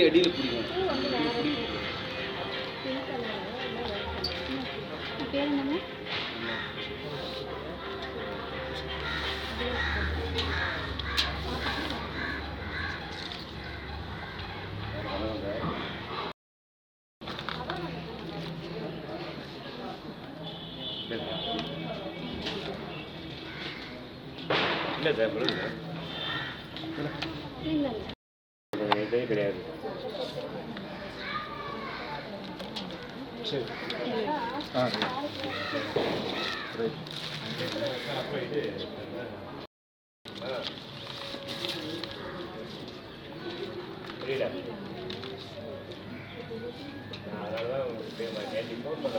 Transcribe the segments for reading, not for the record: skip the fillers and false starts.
அடியில் பிடிக்கும். பேர் என்னங்க? இல்லை சார் இல்லை இதே கிடையாது. சரி புரியல. அதனால தான் உங்களுக்கு நேற்று ஃபோன் பண்ண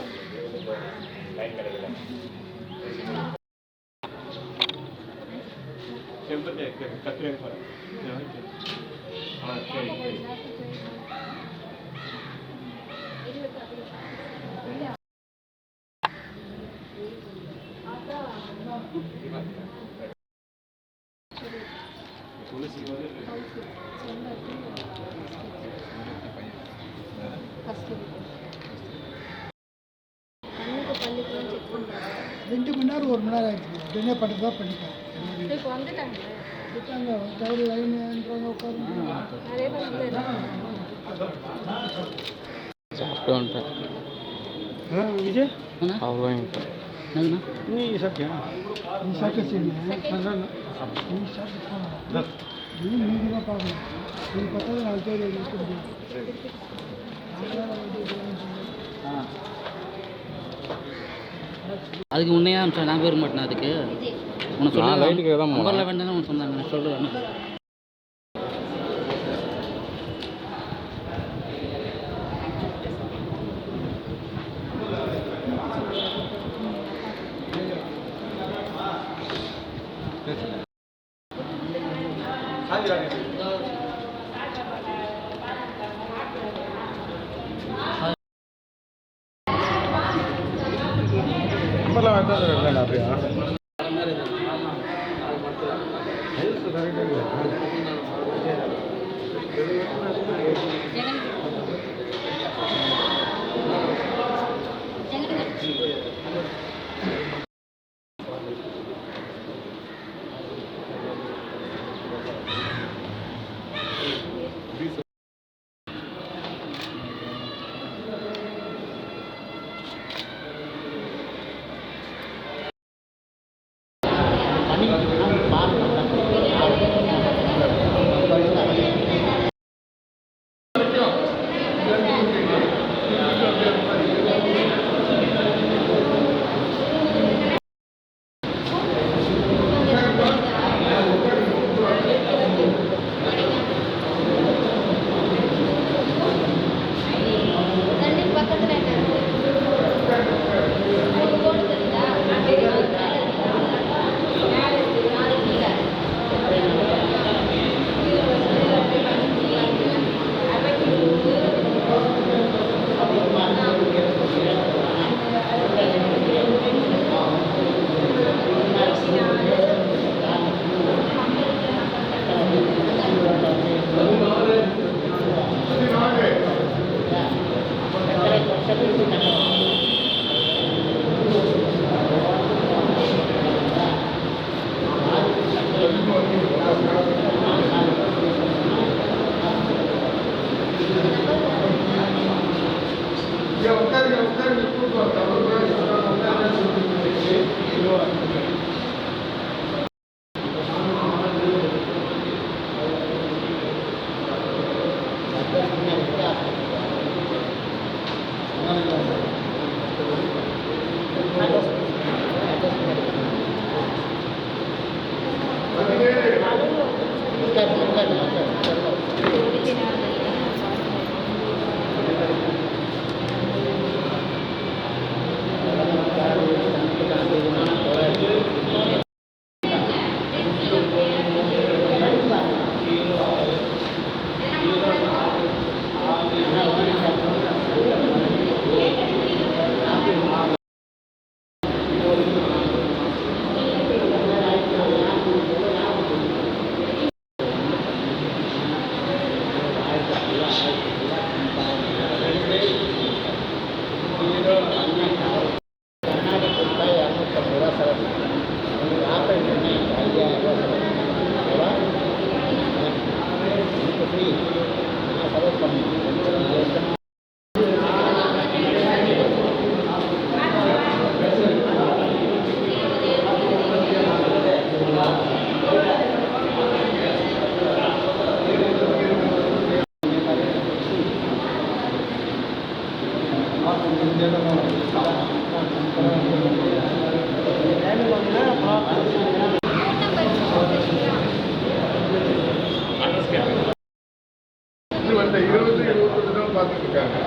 டைம் கிடைக்கல. செம்பட்டு கத்துறேன். ஆ சரி சரி. ரெண்டு மணி நேரம் ஒரு மணி நேரம் ஆயிடுச்சு. உடனே பண்ணுறதா பண்ணிட்டேன். இப்போ வந்துட்டாங்க லைன்ன்றாங்க உட்காந்து நிறைய பேர் விஜய் அவ்வளோ நீ சாப்பிட்டியா? நீ சாப்பிட்டு நீ சாப்பிட்டு நீதி தான் பார்க்கணும். நீ பார்த்தா 4 பேர் இருக்க முடியும். அதுக்கு முன்னே அனுப்பிச்சா நான் போயிருக்க மாட்டேன். அதுக்கு உனக்கு சொல்ல நம்பரில் வேண்டாம்னு உனக்கு சொன்னாங்க. சொல்கிறேன். நம்பர்லாம் வேண்டாம் அப்படியா? இது வந்து 20-21 தான் பார்த்துட்டு இருக்காங்க.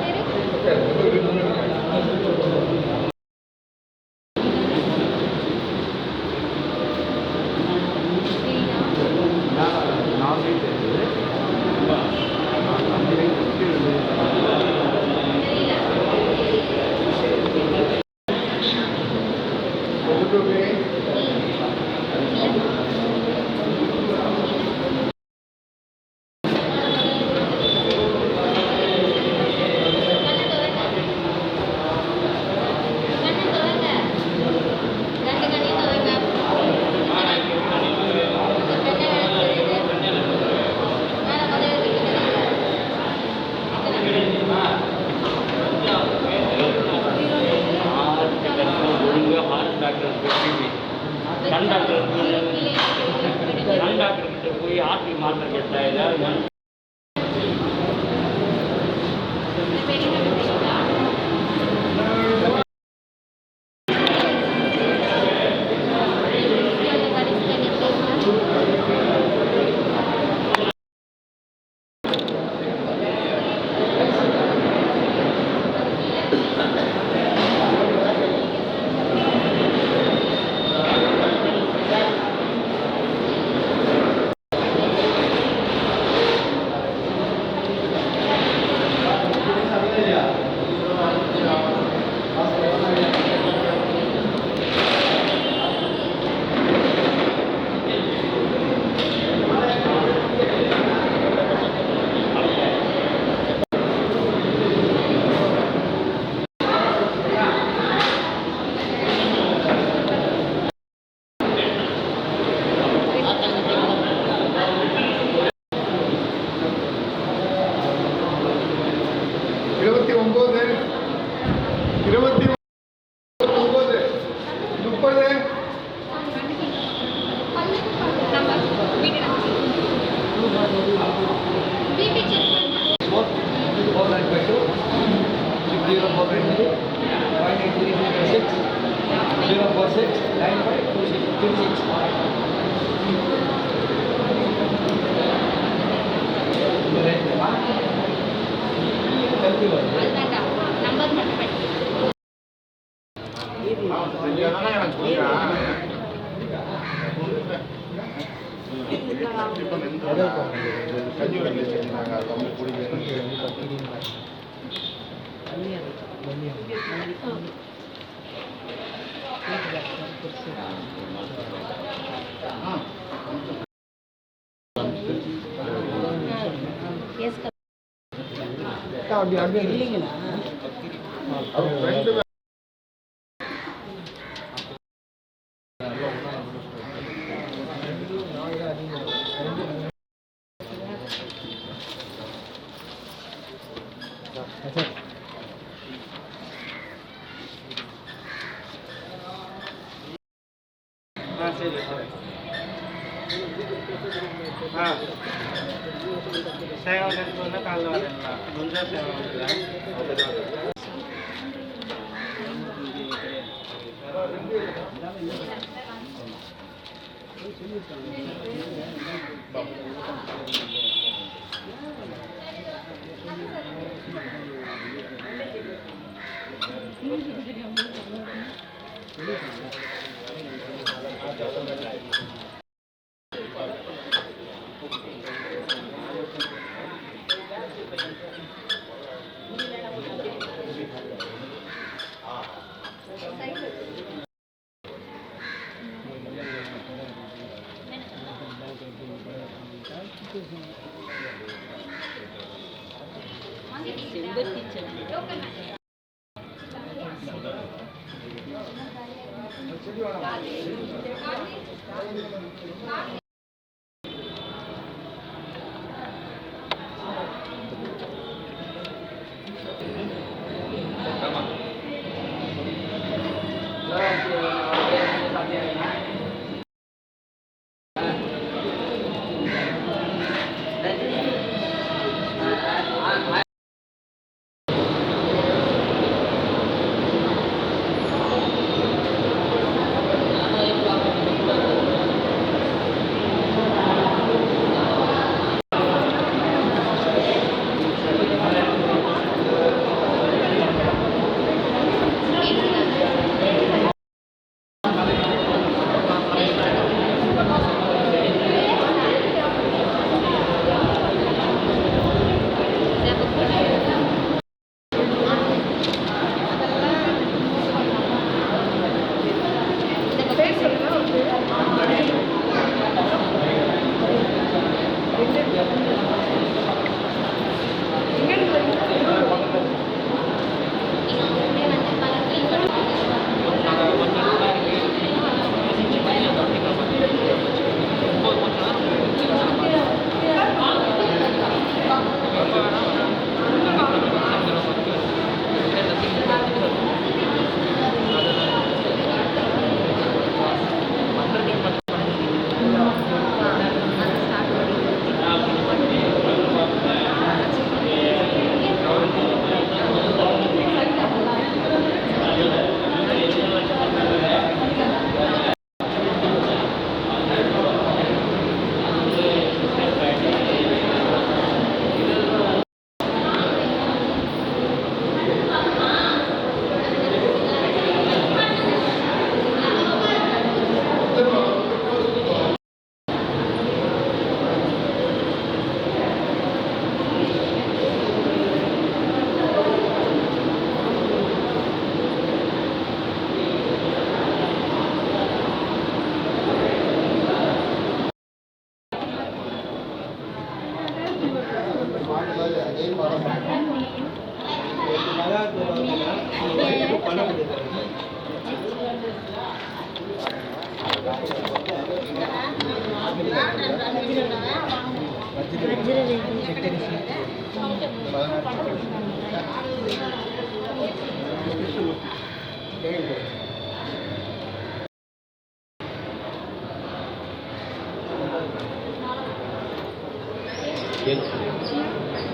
போய் ஆர்டி மாற்றம் கேட்டால் இல்லைங்களா சரி சேவை வந்து காலையில் வரீங்களா கொஞ்சம் சேவை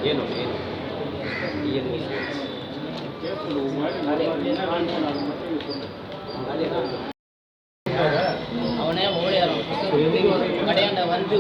ಏನು அவனே ஓடியாரும் கடையாண்ட வந்து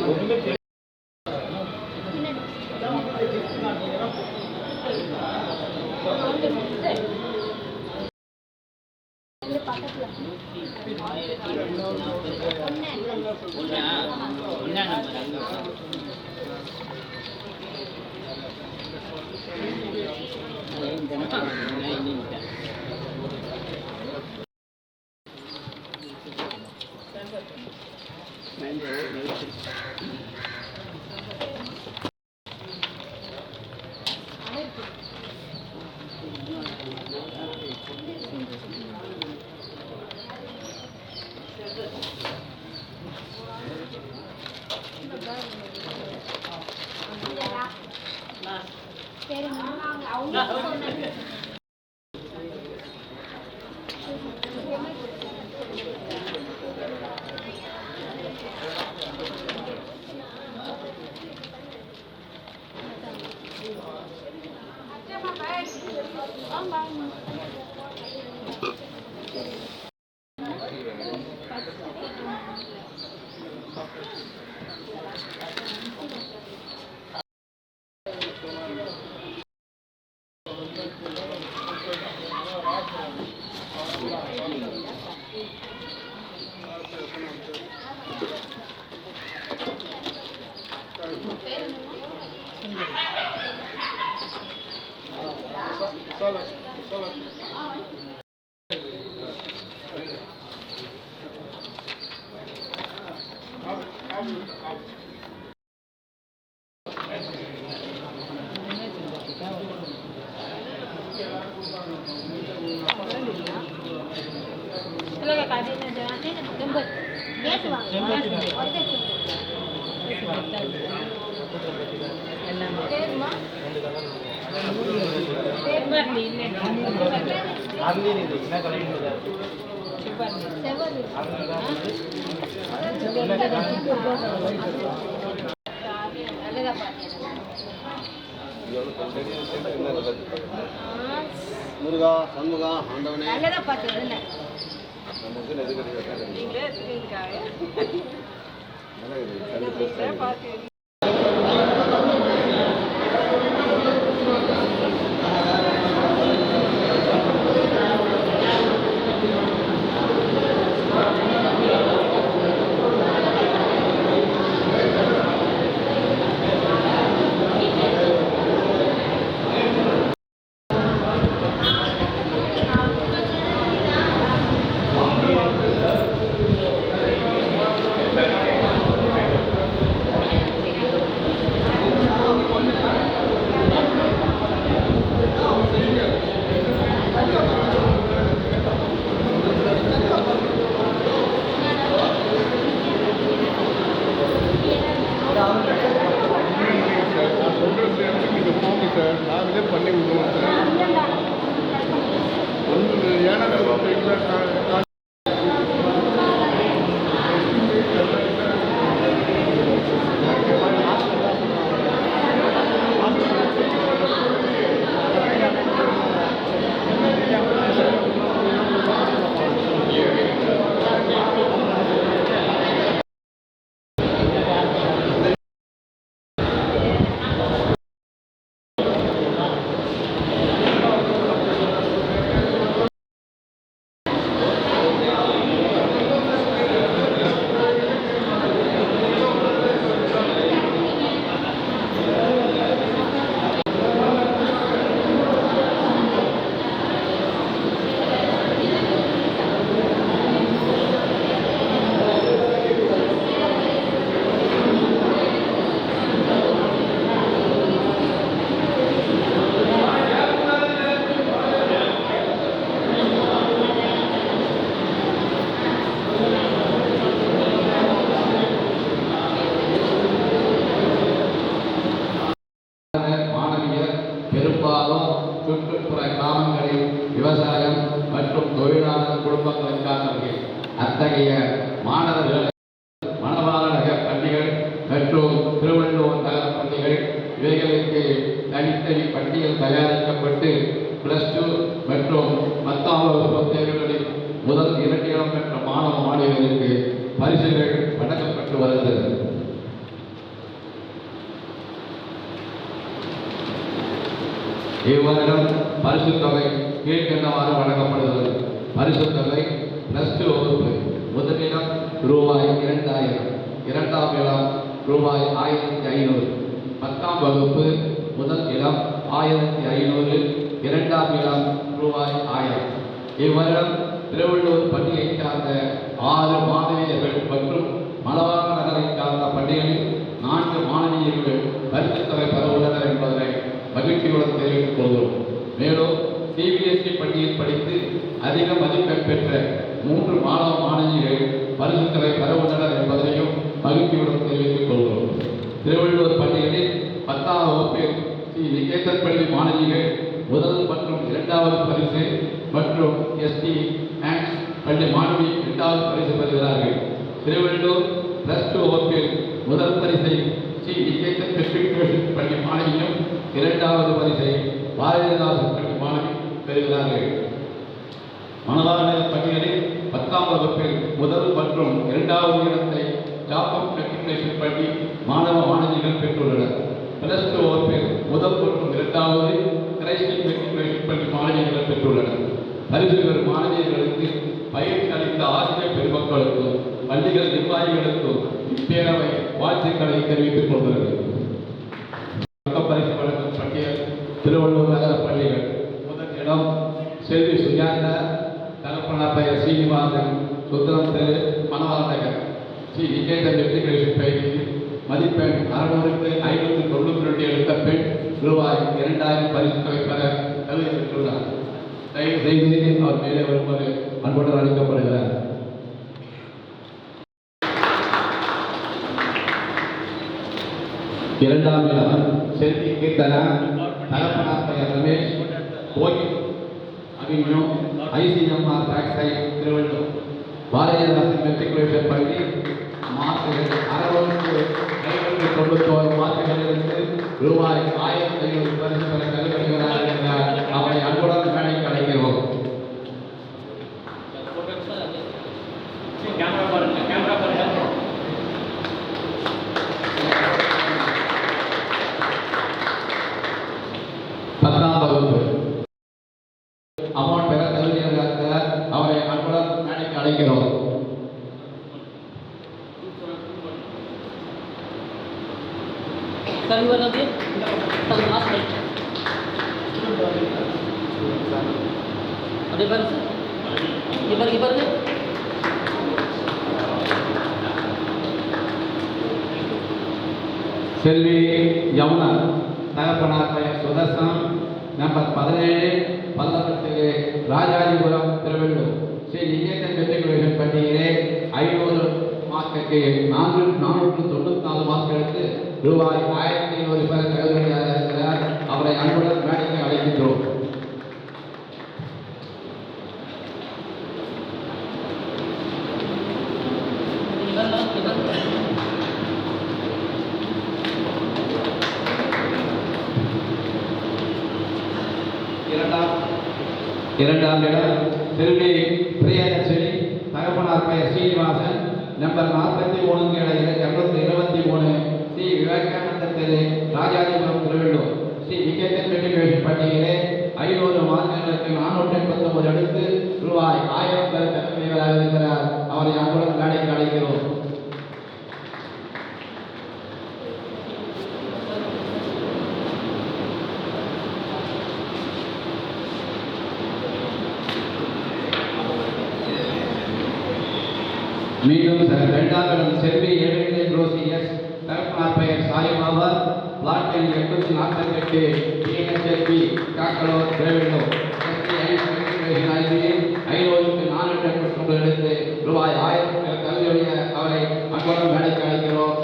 முருகா சண்முகா ஆண்டவனே நல்லதாக பார்த்து நமக்கு எது கிடையாது நீங்களே பார்த்து விவசாயம் மற்றும் தொழிலாளர் குடும்பங்களுக்கானவர்கள். அத்தகைய மாணவர்கள் மணவாள நகர் பள்ளிகள் மற்றும் திருவள்ளூர் நகர் பள்ளிகள் இவைகளுக்கு தனித்தனி பட்டியல் தயாரிக்கப்பட்டு +2 மற்றும் 10ஆம் வகுப்பு தேர்வுகளில் முதல் 2 இடம் பெற்ற மாணவ மாணவியர்களுக்கு பரிசுகள் வழங்கப்பட்டு வருகிறது. இவ்வருடம் பரிசு தொகை கீழ்கண்டவாறு வழங்கப்படுகிறது. பரிசு தொகை +2 வகுப்பு முதலிடம் ரூபாய் 2000, இரண்டாம் இடம் ரூபாய் 1500, 10ஆம் வகுப்பு முதல் இடம் 1500, இரண்டாம் இடம் ரூபாய் 1000. இவ்வருடம் திருவள்ளூர் பள்ளியைச் சார்ந்த 6 மாணவியர்கள் மற்றும் மலபார் நகரை சார்ந்த பள்ளிகளில் 4 மாணவியர்கள் பரிசு தொகை பெற உள்ளனர் என்பதனை மகிழ்ச்சியுடன் தெரிவித்துக் கொள்கிறோம். மேலும் CBSE பள்ளியில் படித்து அதிக மதிப்பெண் பெற்ற 3 மாணவ மாணவியர்கள் பரிசு தொகை பெற உள்ளனர் என்பதனையும் மகிழ்ச்சியுடன் தெரிவித்துக் கொள்கிறோம். திருவள்ளூர் பள்ளிகளில் 10ஆம் வகுப்பில் ஸ்ரீ நிகேதன் பள்ளி மாணவிகள் முதல் மற்றும் 2வது பரிசு மற்றும் ST மேக்ஸ் பள்ளி மாணவி 2வது பரிசு பெறுகிறார்கள். திருவள்ளூர் +2 வகுப்பில் முதல் பரிசை ஸ்ரீ நிகேதன் மெட்ரிகுலேஷன் பள்ளி மாணவியும் 2வது பரிசை பாரதிதாசன் பள்ளி மாணவி பெறுகிறார்கள். மணவாளர் பள்ளிகளில் 10ஆம் வகுப்பில் முதல் மற்றும் 2வது இடத்தை ஜாக்கப் மெட்ரிகுலேஷன் பள்ளி மாணவ மாணவிகள் பெற்றுள்ளனர். +2 வகுப்பில் முதல் மற்றும் 2வது கிரைஸ்டி மெட்ரிகுலேஷன் பள்ளி மாணவிகள் பெற்றுள்ளனர். பரிசு பெறும் மாணவியர்களுக்கு பயிற்சி அளித்த ஆசிரியர் பெருமக்களுக்கும் பள்ளிகள் நிர்வாகிகளுக்கும் இப்பேரவை வாழ்த்துக்களை தெரிவித்துக் கொள்கிறது. பரிசு வழங்கும் பட்டியல் திருவள்ளூர் நகர பள்ளிகள். முதல் இடம் செல்வி சுஜாதா, தகப்பனார் பெயர் சீனிவாசன், சுந்தரம் தெரு, மணவாள நகர். ஸ்ரீ நிகேதன் மெட்ரிகுலேஷன் பள்ளியில் மதிப்பெண் 600க்கு 592 எடுத்த பெண் ரூபாய் 2000 பரிசு தொகை பெற தகுதி பெற்றுள்ளார். தயவு செய்து அவர் மேலே வருமாறு அன்புடன் அளிக்கப்படுகிறார். இரண்டாம் இடம் செல்வி கீர்த்தனா, தகப்பனார் பெயர் ரமேஷ், கோயில் Abhimanyu, ICMR back side Tiruvallur. Bharathidasan matriculation பள்ளி மார்க்குகள் 691 மார்க்குகளிலிருந்து ரூபாய் 1500 பரிசு பெற தகுதிப்படுகிறார் என்ற அவரை அன்புடன் மேடைக்கு அழைக்கிறோம். அமௌண்ட் பெற தகுதியாக அவரை அன்புடன் மேடைக்கு அழைக்கிறோம். செல்வி யமுனா, தகப்பனார் பெயர் சுதர்சனம், நம்பர் 17, பல்லவத்து ராஜாஜிபுரம் திருவள்ளூர். ஸ்ரீ நிகேதன் மெட்ரிகுலேஷன் பள்ளியிலே 500 மார்க்குக்கு 494 மார்க்குகளுக்கு ரூபாய் 1500 பெற தகுதியாக இருக்கிறார். அவரை அன்புடன் மேடைக்கு அழைக்கின்றோம். இரண்டாம் இடம் செல்வி பிரியதர்ஷினி, தகப்பனார் பெயர் சீனிவாசன், நம்பர் 43 223, ஸ்ரீ விவேகானந்த தெரு, ராஜாஜிபுரம் திருவள்ளூர். ஸ்ரீ நிகேதன் மெட்ரிகுலேஷன் பள்ளியிலே 500 மார்க்குகளுக்கு 489 எடுத்து ரூபாய் 1000 பெற தகுதியாக இருக்கிறார். அவரை அன்புடன் மேடைக்கு அழைக்கிறோம். மீண்டும் 2ஆம் இடம் செல்வி ஏழுநிலை ரோசி எஸ், தகப்பனார் பெயர் சாய்பாபா, பிளாட் எண் 848, PNSLB காக்கலூர் திருவள்ளூர். ST ஐசியில் 500க்கு 489 எடுத்து ரூபாய் 1000 தகுதியுடைய அவரை அன்புடன் மேடைக்கு அழைக்கிறோம்.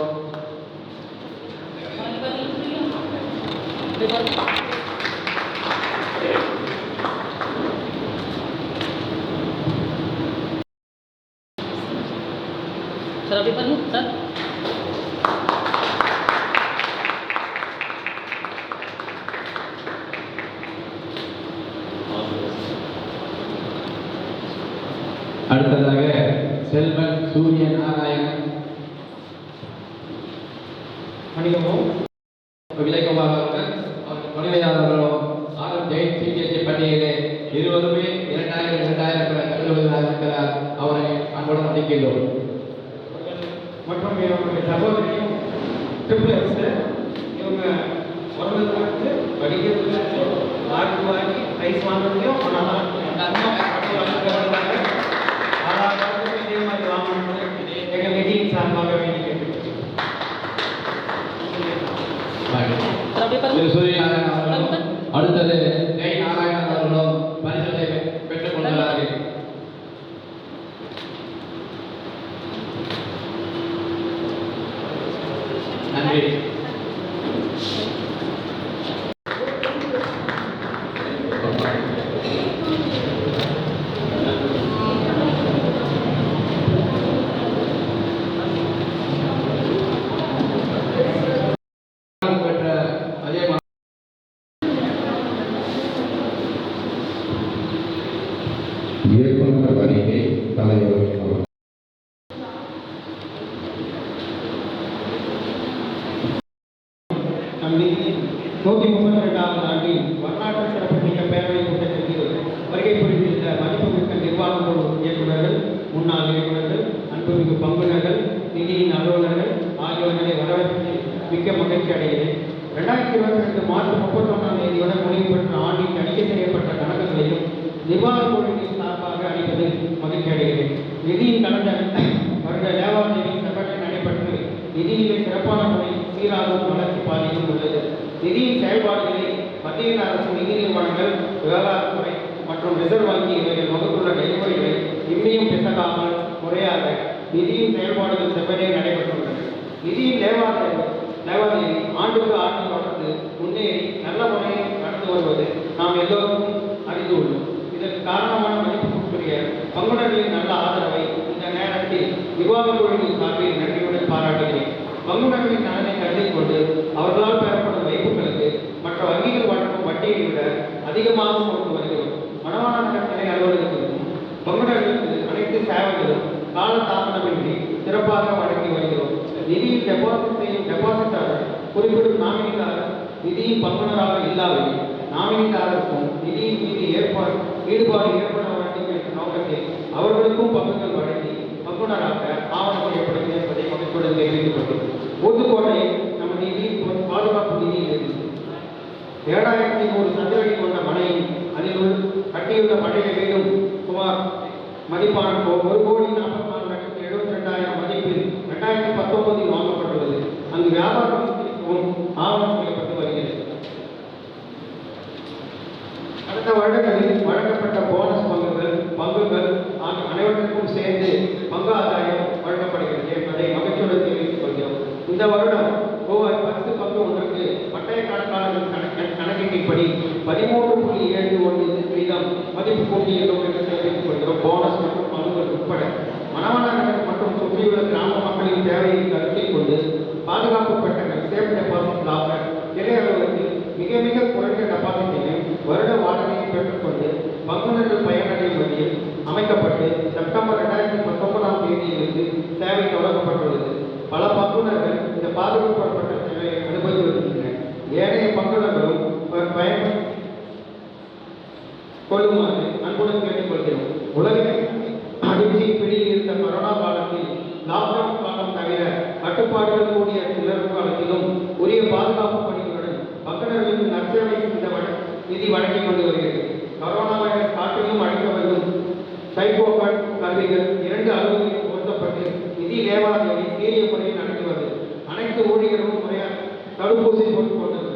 சார் அப்படி பாருங்க சார். அடுத்ததாக செல்வன் சூரிய நாராயணன் மணிகமும் விலைக்குமாக அவருக்கு துணைவையாளர்களும் ஆரம் ஜெயின் சிபிஎஸ்சி பட்டியலிலே இருவருமே 2000 கல்லூரிகளாக அவரை அன்புடன் சந்திக்கின்றோம். மற்றும் இவங்களுடைய சகோதரியும் ட்ரிபிள் எக்ஸ் இவங்க பிறந்ததுலேருந்து படிக்கிறதுலேருந்து மார்க் வாங்கி ப்ரைஸ் வாங்குறதையும் இதே மாதிரி வாங்கணும்னு எங்கள் நிதியின் சார்பாக வேண்டி கேட்டுக்கிறேன். சார் அப்படி பாருங்க. திரு சூரிய நாராயணன் அவர்களும் அடுத்தது ஜெய் நாராயணன் அவர்களும் பரிசத்தை பெற்றுக் கொண்டுள்ளார்கள். நன்றி. பெற்ற அதே இயக்குநர் வருகை தலைவர் அவர். நம் நிதி 132வது ஆண்டில் வரலாற்று சிறப்புமிக்க பேரவை கூட்டத்திற்கு வருகை புரிந்துள்ள மதிப்புமிக்க நிர்வாக குழு இயக்குநர்கள், முன்னாள் இயக்குநர்கள், அன்புமிகு பங்குனர்கள், நிதியின் அலுவலர்கள் ஆகியோர்களை வரவேற்று மிக்க மகிழ்ச்சி அடைகிறேன். 2022 மார்ச் 31ஆம் தேதியுடன் முடிவு பெற்ற ஆண்டில் தணிக்கை செய்யப்பட்ட கணக்குகளையும் நிர்வாக குழுவின் சார்பாக அளிப்பதில் மகிழ்ச்சி அடைகிறேன். நிதியின் கடந்த வருட லேவாதேவி செப்பனில் நடைபெற்று நிதிநிலை சிறப்பான முறையில் சீராகவும் வளர்ச்சி பாதையும் உள்ளது. நிதியின் செயல்பாடுகளை மத்திய அரசு நிதி நிறுவனங்கள், விவகாரத்துறை மற்றும் ரிசர்வ் வங்கி இவைகள் வகுத்துள்ள நெறிமுறைகளை இம்மியும் பிசகாமல் முறையாக நிதியின் செயல்பாடுகள் செவ்வனே நடைபெற்றுள்ளன. நிதியின் லேவாதேவி ஆண்டுக்கு ஆண்டு தொடர்ந்து முன்னேறி நல்ல முறையில் நடந்து வருவது நாம் எல்லோருக்கும் அறிந்துள்ளோம். இதற்கு காரணமான மதிப்புக்குரிய பங்குனர்களின் நல்ல ஆதரவை இந்த நேரத்தில் நிர்வாக குழுவின் சார்பில் நன்றியுடன் பாராட்டுகிறேன். பங்குனர்களின் நலனை கருத்தில் கொண்டு அவர்களால் பெறப்படும் வைப்புகளுக்கு மற்ற வங்கிகள் வழங்கும் வட்டியை விட அதிகமாக கொடுத்து வருகிறோம். மணவாள நகர்நிலை அலுவலகத்திற்கும் பங்குனர்களுக்கு அனைத்து சேவைகளும் காலதாமதமின்றி சிறப்பாக வழங்கி வருகிறோம். நிதியில் டெபாசிட் செய்யும் டெபாசிட்டாளர் குறிப்பிடும் நாமினிதாரர் நிதியின் பங்குனராக இல்லாவிடில் நாமினிதாரருக்கும் நிதியின் மீது ஈடுபாடு ஏற்பட வேண்டும் என்ற நோக்கத்தில் அவர்களுக்கும் பங்குகள் வழங்கி பங்குனராக ஆவணம் செய்யப்படும் என்பதை மகிழ்ச்சியுடன் தெரிவித்துக் கொண்டோம். ஊத்துக்கோட்டையில் நமது நிதி பாதுகாப்பு நிதியிலிருந்து 7100 சதுரடி கொண்ட மனையும் அதில் கட்டியுள்ள பழைய வீடும் சுமார் மதிப்பான 1,44,72,000 மதிப்பில் 2019 வாங்கப்பட்டுள்ளது. அங்கு வியாபாரம் ஆவணம் செய்யப்பட்டு வருகிறது. கடந்த வருடங்களில் வழங்கப்பட்ட போனஸ் பங்குகள் அனைவருக்கும் சேர்ந்து பங்கு ஆதாயம் வழங்கப்படுகிறது என்பதை மகிழ்ச்சியுடன் தெரிவித்துக் கொள்கிறோம். இந்த வருடம் ரூபாய் 10 பங்கு ஒன்றுக்கு பட்டய கணக்காளர்கள் கணக்கீட்டின்படி 13.71 வீதம் மதிப்பு கூட்டியுள்ளோம் என்று தெரிவித்துக் கொள்கிறோம். போனஸ் மற்றும் பங்குகள் உட்பட மணவாள நகர் மற்றும் சுற்றியுள்ள கிராம மக்களின் தேவையை கருத்தில் கொண்டு பாதுகாப்பு பெட்டங்கள் சேஃப் டெபாசிட் லாக்கர் கிளை அலுவலகத்தில் மிக மிக குறைந்த டெபாசிட்டையும் வருட வாடகையை பெற்றுக்கொண்டு பங்குனர்கள் பயனடையும் வகையில் அமைக்கப்பட்டு செப்டம்பர் 2019ஆம் தேதியிலிருந்து சேவை தொடங்கப்பட்டுள்ளது. பல பங்குனர்கள் இந்த பாதுகாக்கப்பட்ட சேவையை அனுபவித்து வருகின்றனர். ஏனைய பங்குனர்களும் பயன் கொள்ளுமாறு அன்புடன் கேட்டுக்கொள்கிறோம். உலகில் அதிர்ச்சியின் பிடியில் இருந்த கொரோனா காலத்தில் லாக்டவுன் காலம் தவிர கட்டுப்பாடுகள் கூடிய சிலர் காலத்திலும் உரிய பாதுகாப்பு பணிகளுடன் பங்குனர்களுக்கு நற்சேவை செய்த நிதி வழங்கிக் கொண்டு வருகிறது. கொரோனா வைரஸ் காற்றிலும் அழைக்க வரும் சைபோகாட் கருவிகள் 2 அளவுகளில் பொருத்தப்பட்டு நிதி லேவாதேவி சீரிய முறையில் நடத்தி வருகிறது. அனைத்து ஊழியர்களும் முறையாக தடுப்பூசி போட்டுக் கொண்டது.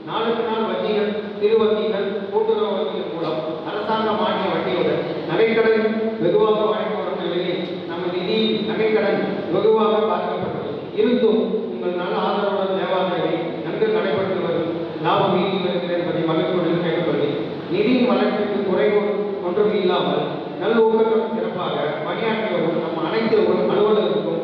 நாளுக்கு நாள் வங்கிகள், சிறு வங்கிகள், கூட்டுறவு வங்கிகள் மூலம் அரசாங்க மானிய வட்டியுடன் நகைக்கடன் வெகுவாக வழங்கி வரும் நிலையில் நம்ம நிதி நகைக்கடன் வெகுவாக பாதிக்கப்பட்டது. இருந்தும் உங்கள் நல்ல ஆதரவுடன் லேவாதேவி நன்கு நடைபெற்று வரும் லாபம் ஈட்டி வருகிறது என்பதை மகிழ்ச்சியுடன் கேட்டுக்கொள்கிறேன். நிதியின் வளர்ச்சிக்கு குறைவு ஒன்றும் இல்லாமல் நல்ல ஊக்கத்துடன் சிறப்பாக பணியாற்றி வரும் நம் அனைத்து அலுவலர்களுக்கும்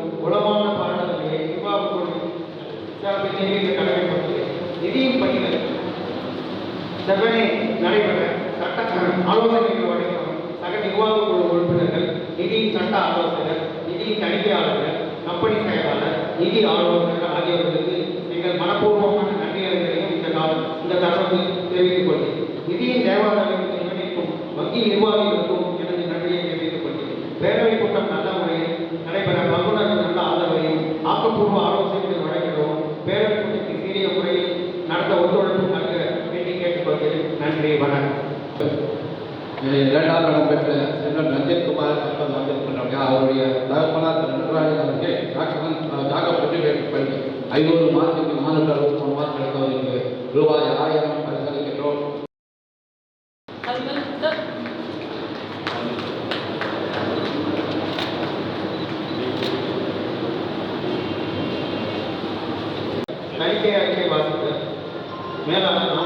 செவ்வனே நடைபெற சட்ட ஆலோசனைகள் வழங்கும் சக நிர்வாக குழு உறுப்பினர்கள், நிதி சட்ட ஆலோசகர், நிதி தணிக்கையாளர்கள், கம்பெனி செயலாளர், நிதி ஆலோசகர் ஆகியோர்களுக்கு எங்கள் மனப்பூர்வமான நன்றியர்களையும் இந்த தருணத்தில் தெரிவித்துக் கொள்கிறேன். நிதியின் தேவாலயத்தை இணைக்கும் வங்கி நிர்வாகிகளுக்கும் எனது நன்றியை தெரிவித்துக் கொள்கிறேன். பேரவை கூட்டம் நல்ல முறையில் நடைபெற பங்குனருக்கு நல்ல ஆதரவையும் ஆக்கப்பூர்வ ஆலோசனைகள் வழங்கிடவும் பேரவை கூட்டத்தை சீரிய முறையில் நடத்த ஒத்துழைப்பு நல்க வேண்டி கேட்டுக்கொள்கிறேன். நன்றி, வணக்கம். இரண்டாம் இடம் பெற்ற செல்வன் ரஞ்சித்குமார் சம்பத் வந்திருக்கின்றவங்க. அவருடைய தகப்பனார் நடராஜன் அவர்கள் ஜாக்கப்பட்டு வேட்பு 500 மாதத்துக்கு 463 மாதம் எடுத்தவருக்கு ரூபாய் 1000 பரிசளிக்கின்றோம். தணிக்கை அறிக்கை வாசிப்பு மேலாளர்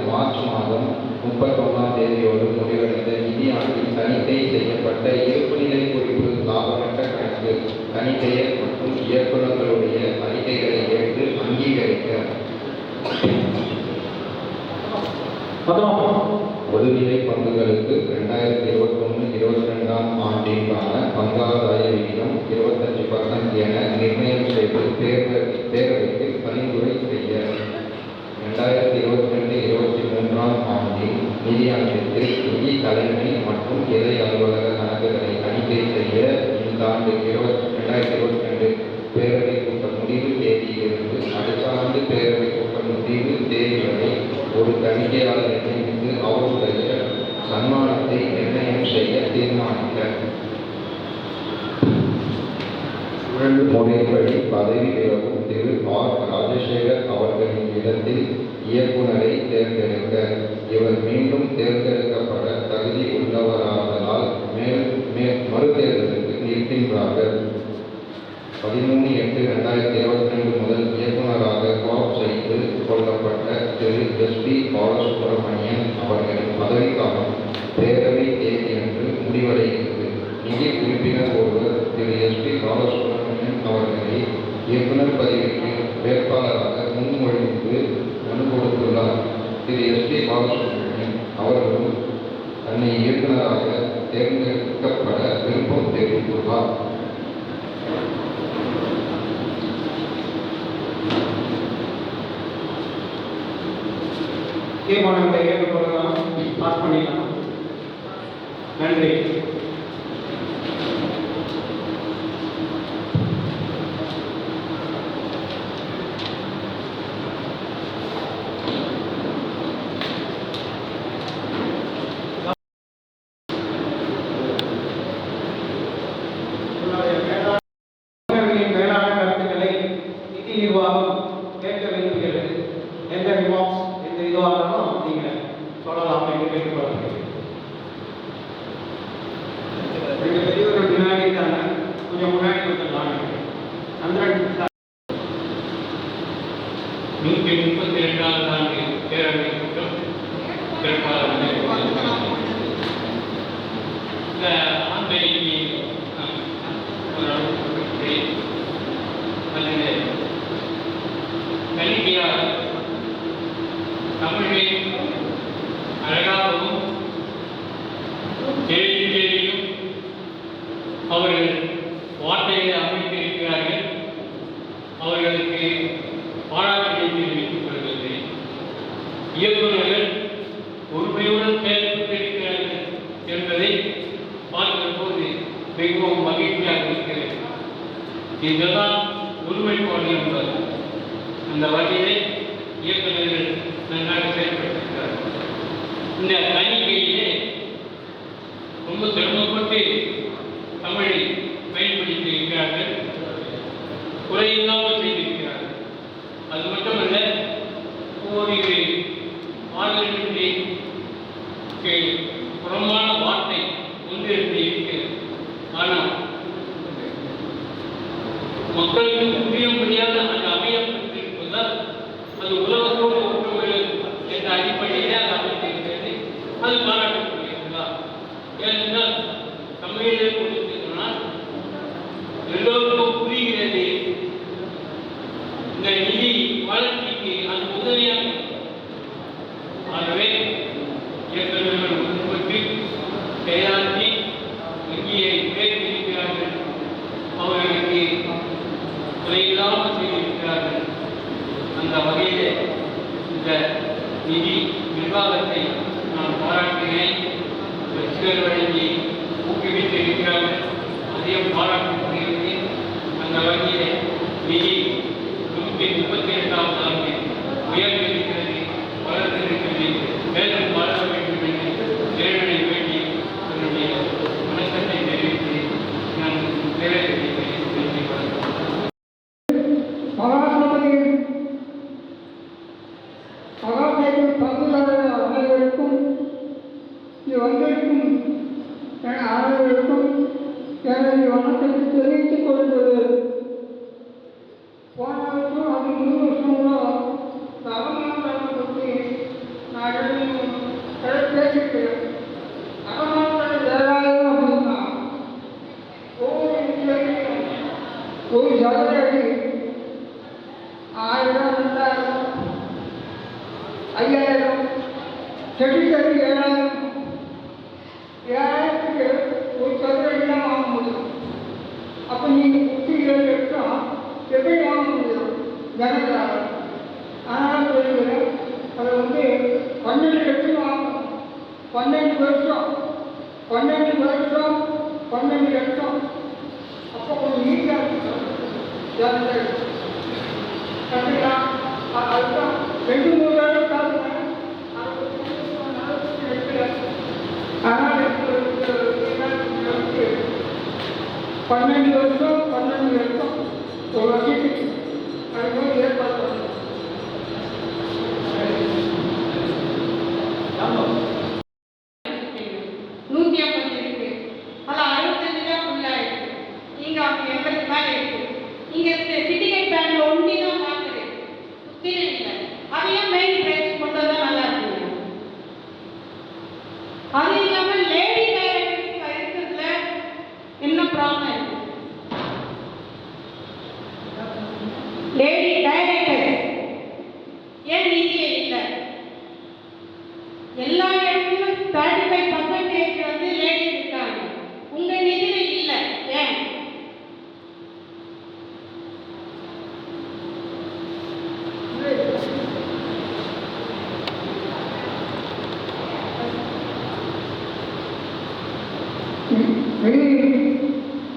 மார்ச் மாதம் 31ஆம் தேதியோடு முடிவடைந்த நிதியாண்டில் தணிக்கை செய்யப்பட்ட இருப்புநிலை குறிப்பு லாபமற்ற கணக்கு தணிக்கையர் மற்றும் இயக்குநர்களுடைய அறிக்கைகளை ஏற்று அங்கீகரிக்க பொதுநிலை பங்குகளுக்கு 2021-22ஆம் ஆண்டிற்கான பங்காதாய விகிதம் 25% என நிர்ணயம் செய்து பேரவைக்கு பரிந்துரை செய்ய 2022-23ஆம் ஆண்டின் நிதியாண்டிற்கு நிதி தலைமை மற்றும் இறை அலுவலக கணக்குகளை தணிக்கை செய்ய இந்த ஆண்டு 2022 பேரவை கூட்ட முடிவு தேதியிலிருந்து அடுத்த ஆண்டு பேரவை கூட்ட முடிவு தேதி வரை ஒரு தணிக்கையாளரை நியமித்து அவருடைய சன்மானத்தை நிர்ணயம் செய்ய தீர்மானிக்க முறைப்படி பதவி விலகும் திரு ஆர் ராஜசேகர் அவர்களின் இடத்தில் இயக்குநரை தேர்ந்தெடுக்க இவர் மீண்டும் தேர்ந்தெடுக்கப்பட தகுதி உள்ளவராதலால் மறுதேர்தலுக்கு நிற்கின்றார்கள். 13/8/2022 முதல் இயக்குநராக கோஆப் செய்து கொள்ளப்பட்ட திரு SP பாலசுப்ரமணியன் அவர்களின் பதவிக்காலம் பேரவை தேதியன்று முடிவடைகிறது. நிதி உறுப்பினர் ஒருவர் திரு SP பாலசுப்ரமணியன் அவர்களை இயக்குநர் பதவிக்கு வேட்பாளராக முன்மொழிந்து மனு கொடுத்துள்ளார். திரு SP பாலசுப்ரமணியன் அவர்களும் தன்னை இயக்குநராக தேர்ந்தெடுக்கப்பட விருப்பம் தெரிவித்துள்ளார். தீர்மானங்களை ஏற்றுக்கொள்ளலாம், பாஸ் பண்ணிக்கலாம். நன்றி. மேலான கருத்துக்களை நிதி நிர்வாகம் கேட்க விரும்புகிறது. எந்த ரிமார்க்ஸ் எந்த இதுவாக இருந்தாலும் நீங்கள் சொல்லலாம் என்று கேட்டுக்கொள்கிறேன். ரெண்டு பெரியவர்கள் முன்னாடி இருக்காங்க, கொஞ்சம் முன்னாடி வந்துடலாம். 132ஆவது ஆண்டு பேரவை கூட்டம் சிறப்பாக இந்த ஆண்களுக்கு தணிக்கையால் தமிழை அழகாகவும் கேள்வியும் அவர்கள் வார்த்தைகளை அமைத்திருக்கிறார்கள். அவர்களுக்கு பாராட்டுகளை தெரிவித்துக் கொள்கிறேன். இயக்குநர்கள் உரிமையுடன் செயல்பட்டிருக்கிறார்கள் என்பதை பார்க்கிற போது மிகவும் மகிழ்ச்சியாக இருக்கிறது. இதுதான் ஒருமைப்பாடு என்பது. அந்த வகையை இயக்குநர்கள் நன்றாக செயல்பட்டிருக்கிறார்கள். இந்த தணிக்கையிலே ரொம்ப சிரமப்பட்டு தமிழை பயன்படுத்தி இருக்கிறார்கள், குறையில்லாமல் செய்திருக்கிறார்கள். அது மட்டுமல்ல, ஓரிரு ஆதரவிற்கு புறமான வார்த்தை ஒன்று இருக்கிறது. ஆனால் மக்களுக்கு புரிய முடியாத அந்த அமையப்பட்டிருப்பதால் அது உலகத்தோடு ஒற்றுமை என்ற அடிப்படையிலே அது அமைத்திருக்கிறது. அது பாராட்டப்படுகிறதா? ஏனென்றால் தமிழிலே கொடுத்து சொன்னால் எல்லோருக்கும் புரிகிறது. இந்த நிதி வளர்ச்சிக்கு அது உதவியாக தெரிவித்துக் கொள்கிறது. போன வருஷம் அது 3 வருஷம் அகமானத்தை பற்றி நான் பேசிக்கிறேன். அகமானத்தை 7,000 அப்படின்னா ஒவ்வொரு வீட்டிலையும் ஒரு சதுரடி 1000, 2000, 5000, செடி 7,000. 7,000க்கு ஒரு சதுரடி தான் வாங்க முடியும். அப்போ நீங்கள் 7 லட்சம் எப்படி வாங்க முடியும் ஜனங்களால்? ஆனால் சொல்லுங்கள், அதை 12 லட்சம் வாங்கணும். 12 வருஷம் 12 லட்சம். அப்போ கொஞ்சம் ஈஸியாக இருக்கும் ஜனங்கள் கண்டிப்பாக. அதுதான் 2-3 வருடம் காலங்க. ஆனால் 12 வருஷம் 12 லட்சம் ஒரு வருஷத்துக்கு அதுக்கு ஏற்பாடு பண்ணணும். லேடி டைரக்டர் ஏன் நிதியே இல்லை? எல்லா இடத்துலையும் 35% லேடி இருக்காங்க. உங்க நிதியில இல்லை ஏன்?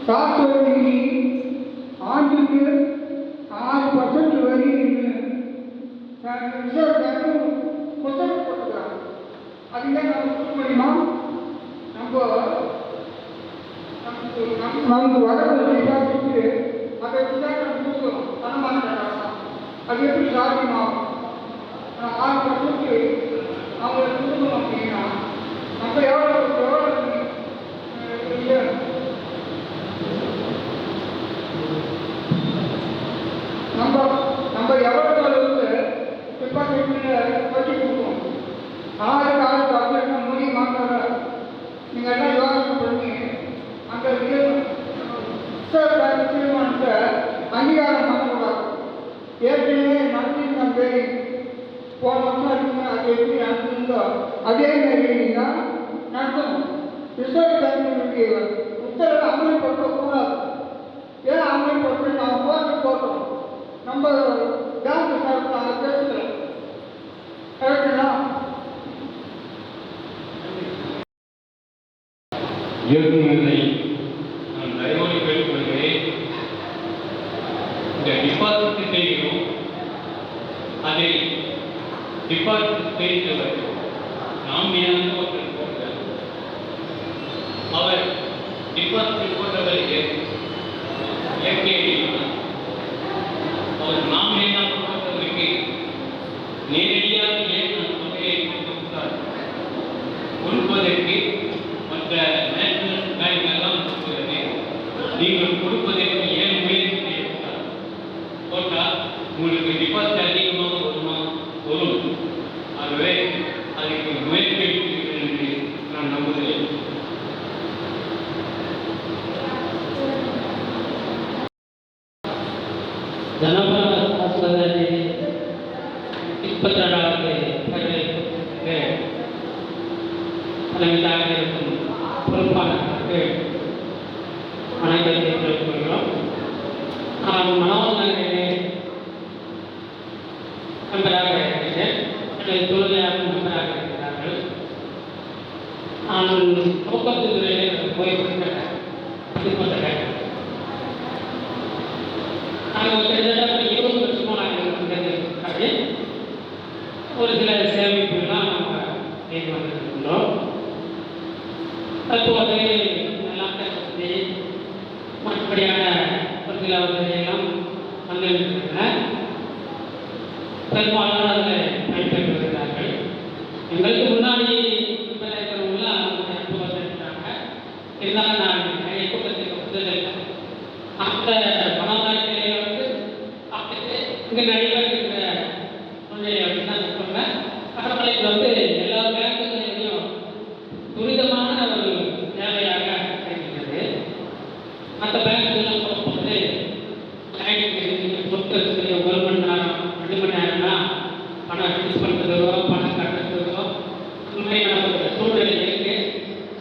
சாஸ்திர நிதி ஆண்டுக்கு 6% வரி ரிசர்வ் பேங்க் உத்தரவு போட்டுக்கிறாங்க. அதுதான் நம்ம கொடுக்க முடியுமா? நமக்கு வர டிபாசிட்டு அதை வச்சுதான் நம்ம கொடுக்கணும். பணமான கட்டணம் அது எப்படி சாத்தியமாகும்? 6% அவங்களுக்கு கொடுக்கணும் அப்படின்னா நம்ம எவ்வளோ நம்ம எவ்வளோ அளவுக்கு டிபாசிட்டில் வச்சு கொடுக்கணும்? 6% முடியுமாங்க? நீங்கள் எல்லாம் யோசனை பண்ணி அந்த ரிசர்வ் பேங்க் தீர்மானத்தை அங்கீகாரம் பண்ணக்கூடாது. ஏற்கனவே நடத்திருந்த பேரி போன வருஷம் இருக்குங்க. அது எப்படி நடத்துருந்தோ அதே மாதிரி தான் நடத்தணும். ரிசர்வ் பேங்கினுடைய உத்தரவை அமல்படுத்தக்கூடாது. ஏன் அமல்படுத்த? நாம் போட்டோம். நம்ம பேங்க் சார்பில் நாங்கள் பேசுகிறோம். கரெக்டுங்களா? இயக்குநர்களை நான் தயவோடு கேட்டுக்கொள்கிறேன். இந்த டிபாசிட் செய்கிறோம். அதை டிபாசிட் செய்தவர் நாமியான ஒருத்தர் போட்டார். அவர் டிபாசிட் போட்டவருக்கு அவர் நாமியான போட்டவருக்கு நேரடியாக தொகையை கொடுத்தார். கொடுப்பதற்கு மற்ற நேஷனல் பேங்க் எல்லாம் கொடுக்கிறது. நீங்கள் கொடுப்பதற்கு ஏன் முயற்சி செய்யக்கூடாது? போட்டால் உங்களுக்கு டிபாசிட் அதிகமாக வரும். ஆகவே அதுக்கு முயற்சி எடுக்கிறேன் என்று நான் நம்புகிறேன். ஜனபர ஆஸ்பத்திரி 22வது தலைமையாக இருக்கும் பொறுப்பாளர்களுக்கு அனைவரையும் தெரிவித்துக்கொள்கிறோம். நான் மனோகர் நகரிலே மெம்பராக இருக்கிறேன். என்னுடைய தொழிலாக மெம்பராக இருக்கிறார்கள். நான் போக்குவரத்து துறையிலே போய்விட்டேன். நாங்கள் கிட்டத்தட்ட 20 வருஷமாக நாங்கள் ஒரு சில சேமிப்புகள்லாம் நம்ம செய்து வந்துருக்கின்றோம். தற்போது லாக்டவுன் வசதி மற்றபடியான ஒரு சில வசதியெல்லாம் வந்திருக்கின்றன. பெரும்பாலான அதில் பயன்பெற்று வருகிறார்கள். எங்களுக்கு முன்னாடி இருக்கிறவங்களாம் அனுபவம் இருக்கிறாங்க. இருந்தாலும் நான் கூட்டத்திற்கு புத்தகங்கள் அந்த பணக்காரர்களை வந்து பார்த்துட்டு இங்கே நிறைய பேர் இருக்கிற தொழிலை அப்படின்னு தான் சொன்னேன். கடற்கரையில் வந்து எல்லா பேங்குகளையும் துரிதமான ஒரு சேவையாக கிடைக்கிறது. மற்ற பேங்குகள்லாம் சொல்லும்போது பொறுத்த வச்சுக்கிற 1 மணி நேரம் 2 மணி நேரம்னா பணம் ரிலீஸ் பண்ணுறதோ பணம் கட்டுறதோ இந்த மாதிரியான ஒரு சூழ்நிலை இருக்குது.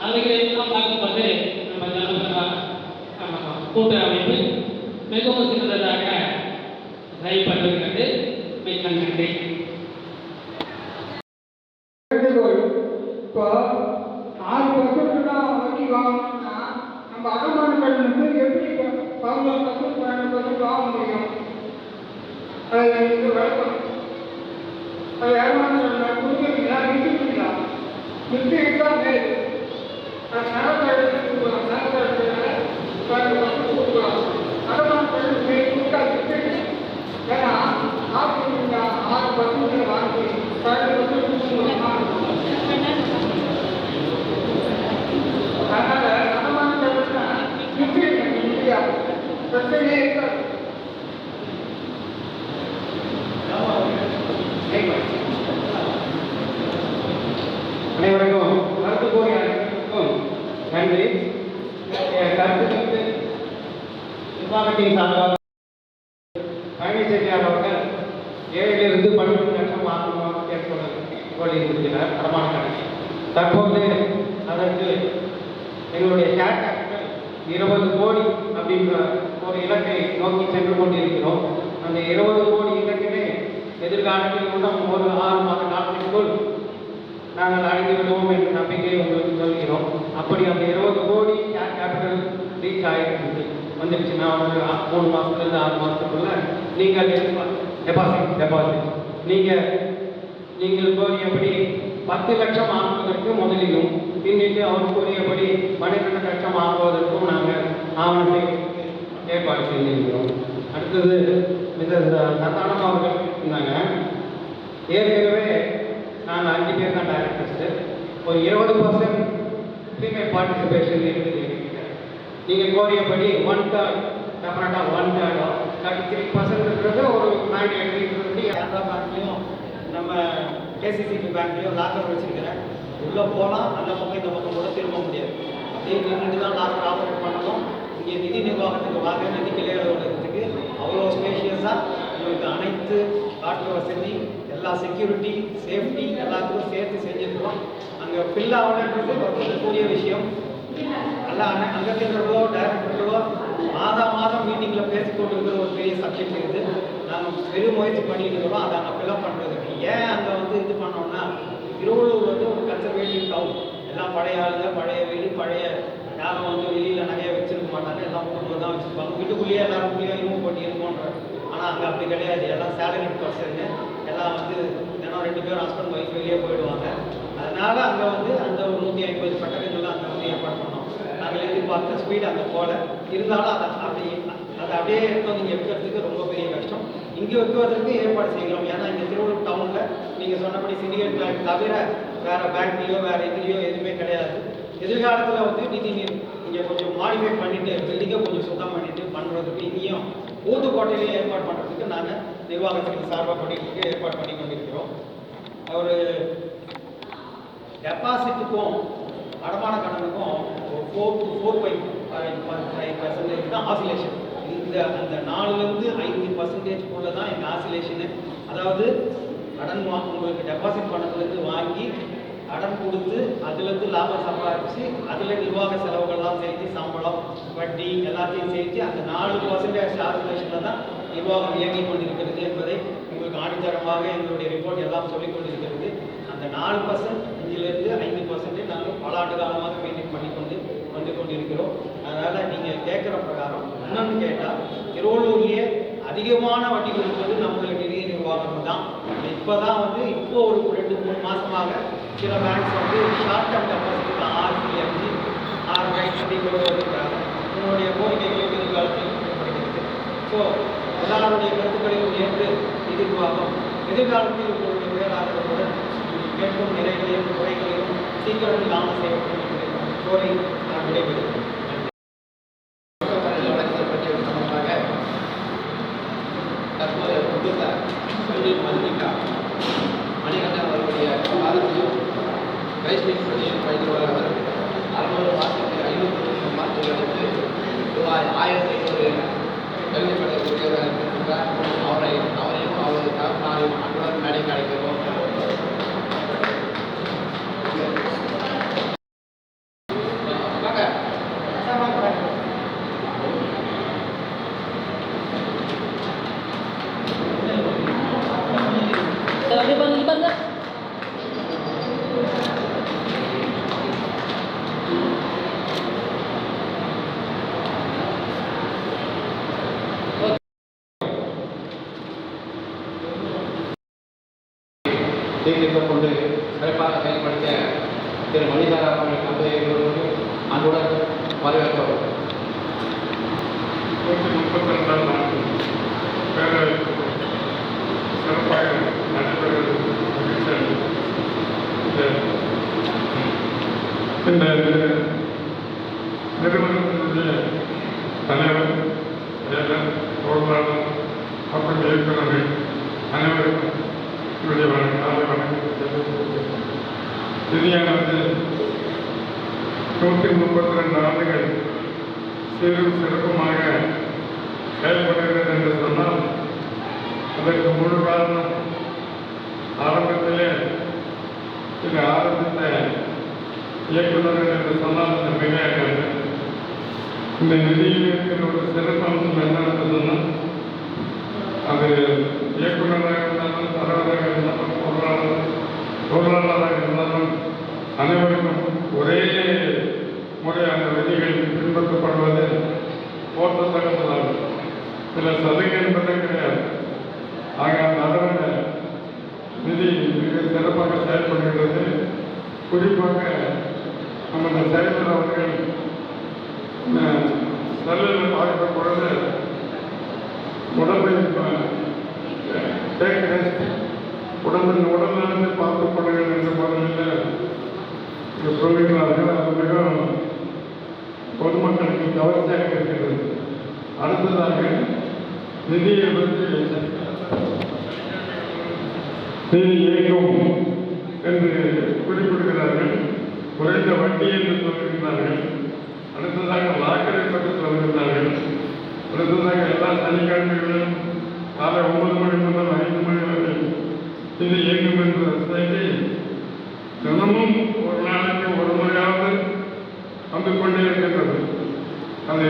அதுக்கெல்லாம் பார்க்கும்போது நம்ம கூட்ட அமைப்பு மிகவும் சிறந்ததாக செயல்படுகிறது. மிக்க நன்றி. இப்போ 6% தான் வட்டி வாங்கணும்னா நம்ம அடமான கடனுக்கு எப்படி 11% 12% வாங்க முடியும்? அது எனக்கு விளக்கணும். அது அடமான கடன் கொடுக்குறீங்களா நிறுத்திங்களா? நிறுத்திட்டா மேல் அது நகக்கடன் கொடுக்கலாம். நகக்கடனால 12% கொடுக்கலாம். அடமான கடன் மேல் கொடுத்தா நிறுத்திட்டு ஏன்னா 6% வாங்கி 12% கொடுக்கலாம். அதனால நடமான கடன்னா நிறுத்திடுங்க. இந்தியா பிரச்சனையே இருக்காது. அனைவருக்கும் கருத்து கூறிய அனைவருக்கும் நன்றி. கருத்துக்கு நிர்வாகத்தின் சார்பாக பழனி செட்டியார் அவர்கள் 7 to 12 லட்சம் வாங்கணுமாக கேட்டுக்கொண்டிருக்கிறார் அடமான கணக்கு. தற்போது அதற்கு எங்களுடைய ஷேர் கேபிட்டல் 20 கோடி அப்படின்ற ஒரு இலக்கை நோக்கி சென்று கொண்டிருக்கிறோம். அந்த 20 கோடி இலக்கினை எதிர்காலத்தில் இன்னும் ஒரு 6 மாத காலத்திற்குள் நாங்கள் அடைந்து விடுவோம் என்ற நம்பிக்கையை உங்களுக்கு சொல்கிறோம். அப்படி அந்த 20 கோடி ஷேர் கேபிட்டல் ரீச் ஆகிருக்கு வந்துடுச்சுன்னா ஒரு 3 மாதத்துலேருந்து 6 மாதத்துக்குள்ள நீங்கள் டெபாசிட் நீங்கள் கோரியபடி 10 லட்சம் ஆக்குவதற்கு முதலிலும் பின்னிட்டு அவர் கூறியபடி 12 லட்சம் ஆக்குவதற்கும் நாங்கள் ஆவணத்தை ஏற்பாடு செய்திருக்கிறோம். அடுத்தது மிஸ்ஸஸ் சந்தானம் அவர்கள் இருந்தாங்க. ஏற்கனவே நாங்கள் 5 பேர் தான் டைரக்டர்ஸு. ஒரு 20% ஃபீமேல் பார்ட்டிசிபேஷன் இருக்குது. நீங்கள் கோரியபடி 1/3 டெஃபினட்டாக 1/3 33% இருக்கிறது ஒரு மேண்டேட்டரி. ஆந்திரா பேங்க்லேயும் நம்ம கேசிசிபி பேங்க்லேயும் லாக்கர் வச்சுருக்கிறேன். உள்ளே போனால் அந்த பக்கம் இந்த பக்கம் கூட திரும்ப முடியாது. அப்படியே நின்றுட்டு தான் லாக்கர் ஆப்ரேட் பண்ணணும். இங்கே நிதி நிர்வாகத்துக்கு வாங்க நிதி கிளையர்களுக்கு அவ்வளோ ஸ்பேஷியஸாக உங்களுக்கு அனைத்து காற்று வசதி எல்லா செக்யூரிட்டி சேஃப்டி எல்லாத்துக்கும் சேர்த்து செஞ்சுருக்கிறோம். அங்கே ஃபில் ஆகணுன்றது வரக்கூடிய விஷயம். எல்லாம் அங்கத்தினர்களோ டைரக்டர்களோ மாதம் மீட்டிங்கில் பேசிக்கொண்டு இருக்கிற ஒரு பெரிய சப்ஜெக்ட் இருக்குது. நாங்கள் பெரும் முயற்சி பண்ணிட்டு இருக்கிறோம். அதை அங்கே ஃபில்அப் பண்ணுறதுக்கு ஏன் அங்கே வந்து இது பண்ணோம்னா திருவள்ளூர் வந்து ஒரு கன்சர்வேட்டிவ் டவுன். எல்லாம் பழைய ஆளுங்க, பழைய வீடு, பழைய யாரும் வந்து வெளியில் நிறைய வச்சுருக்க மாட்டாங்க. எல்லாம் வீட்டுக்குள்ளே தான் வச்சுருப்பாங்க. வீட்டுக்குள்ளேயே எல்லாரும் ரூம் போட்டு இருக்கோன்ற. ஆனால் அங்கே அப்படி கிடையாது. எல்லாம் சேலரிட் பர்சனுங்க. எல்லாம் வந்து தினம் 2 பேரும் ஹஸ்பண்ட் ஒய்ஃப் வெளியே போயிடுவாங்க. அதனால் அங்கே வந்து அந்த ஒரு 150 பட்டகங்கள்லாம் அங்கே வந்து ஏற்பாடு பண்ணோம். நாங்கள் எதிர்பார்த்த ஸ்பீடு அங்கே போகல. இருந்தாலும் அதை அப்படியே எடுத்து வந்து இங்கே வைக்கிறதுக்கு ரொம்ப பெரிய கஷ்டம். இங்கே வைக்கிறதுக்கு ஏற்பாடு செய்கிறோம். ஏன்னா இங்கே திருவள்ளூர் டவுனில் நீங்கள் சொன்னபடி சிண்டிகேட் பேங்க் தவிர வேறு பேங்க்லேயோ வேறு இதுலேயோ எதுவுமே கிடையாது. எதிர்காலத்தில் வந்து நிதி இங்கே கொஞ்சம் மாடிஃபை பண்ணிவிட்டு பில்டிங்கை கொஞ்சம் சுத்தம் பண்ணிவிட்டு பண்ணுறதுக்கு இங்கேயும் ஊத்துக்கோட்டையிலேயே ஏற்பாடு பண்ணுறதுக்கு நாங்கள் நிர்வாகத்துக்கு சார்பாக பண்ணிட்டு ஏற்பாடு பண்ணி கொண்டிருக்கிறோம். ஒரு டெபாசிட்டுக்கும் அடமான கடனுக்கும் 4 to 4.5% தான் ஆசிலேஷன். அந்த 4லேருந்து 5% தான் எங்கள் ஆசிலேஷனு. அதாவது கடன் உங்களுக்கு டெபாசிட் பண்ணதுலேருந்து வாங்கி கடன் கொடுத்து அதுலேருந்து லாபம் சம்பாதிச்சு அதில் நிர்வாக செலவுகள்லாம் சேர்த்து சம்பளம் வட்டி எல்லாத்தையும் சேர்த்து அந்த 4% ஆசிலேஷனில் தான் நிர்வாகம் இயங்கிக் கொண்டிருக்கிறது என்பதை உங்களுக்கு ஆணித்தரமாக எங்களுடைய ரிப்போர்ட் எல்லாம் சொல்லிக் கொண்டிருக்கிறது. அந்த 4% 5% நாங்கள் பல ஆண்டு காலமாக மெயின்டைன் பண்ணிக்கொண்டு வந்து கொண்டிருக்கிறோம். அதனால் நீங்கள் கேட்குற பிரகாரம் இன்னொன்று கேட்டால் திருவள்ளூர்லேயே அதிகமான வட்டி கொடுப்பது நம்மளுடைய நிதி நிர்வாகம் தான். இப்போ தான் வந்து ஒரு 2-3 மாதமாக சில பேங்க்ஸ் வந்து ஷார்ட் டேர்ம் டெபாசிட்டுக்கு 6.5 6 கொண்டு வந்திருக்காங்க. உங்களுடைய கோரிக்கைகளும் எதிர்காலத்தில் ஏற்படுகிறது. ஸோ எல்லாருடைய கருத்துக்களையும் ஏற்று நிர்வாகம் எதிர்காலத்தில் உங்களுடைய பேராதரவுடன் கேட்கும் நிறைகளையும் குறைகளையும் சீக்கிரத்தில் ஆமாம் செய்யப்படும் என்று கோரி நான் விடைபெறுகிறேன். கொடுத்த சொல்லி மணிகண்டன் அவர்களுடைய காலத்தையும் கைஸ்மிக் பிரதேசம் பயிற்றுவர் அவர் 600 மாதத்துக்கு 500 மாதத்துக்கு எடுத்து ரூபாய் 1500 கல்விப்படக்கூடியவர் இருக்கின்றார். அவரையும் அவரது தகவலையும் அன்புடன் மேடைக்கு அழைக்கிறோம். தீர்த்து கொண்டு சிறப்பாக செயல்படுத்த திரு மணிதாரா அவர்கள் தந்தையோடு அன்புடன் வரவேற்கிறோம். 132ஆம் ஆண்டு பேரவை சிறப்பாக நடைபெறுகிறது. இந்த நிறுவனத்தினுடைய தலைவர், செயலர், பொருளாளர் மற்றும் இயக்குநர்கள் அனைவருக்கும் என்னுடைய காலை வணக்கம். நிதியானது 132 ஆண்டுகள் சீரும் சிறப்புமாக செயல்படுகிறது என்று சொன்னால் அதற்கு முழு காரணம் ஆரம்பத்திலே இது ஆரம்பித்த இயக்குநர்கள் என்று சொன்னால் அது மிகையாகாது. இந்த நிதியில் இருக்கிற ஒரு சிறப்பம்சம் என்னன்னு சொன்னால் அது இயக்குநராக இருந்தாலும், தலைவராக இருந்தாலும், பொருளாளராக இருந்தாலும் அனைவருக்கும் ஒரே முறை அந்த விதிகள் பின்பற்றப்படுவது போற்றத்தக்கதாகும். சில சலுகை என்பதே கிடையாது. ஆக அந்த அளவில் நிதி மிக சிறப்பாக செயல்படுகிறது. குறிப்பாக நமது செயலர் அவர்கள் செல்லில் பார்க்கும் பொழுது உடம்பை உடல்நலத்தை பார்த்துக் கொள்ளுங்கள் என்ற முறையில் சொல்லுகிறார்கள். அது மிகவும் பொதுமக்களுக்கு கவர்ச்சியாக இருக்கிறது. அடுத்ததாக நிதியை பற்றி நிதி இயக்கம் என்று குறிப்பிடுகிறார்கள். குறைந்த வட்டி என்று சொல்லுகிறார்கள். அடுத்ததாக லாக்கரை பற்றி சொல்லுகிறார்கள். அடுத்ததாக எல்லா சனிக்கிழமைகளிலும் காலை 9 மணி முதல் 5 மணி வரை இது இயங்கும் என்ற செய்தி தினமும் ஒரு நாளைக்கு ஒரு முறையாவது வந்து கொண்டே இருக்கின்றது. அது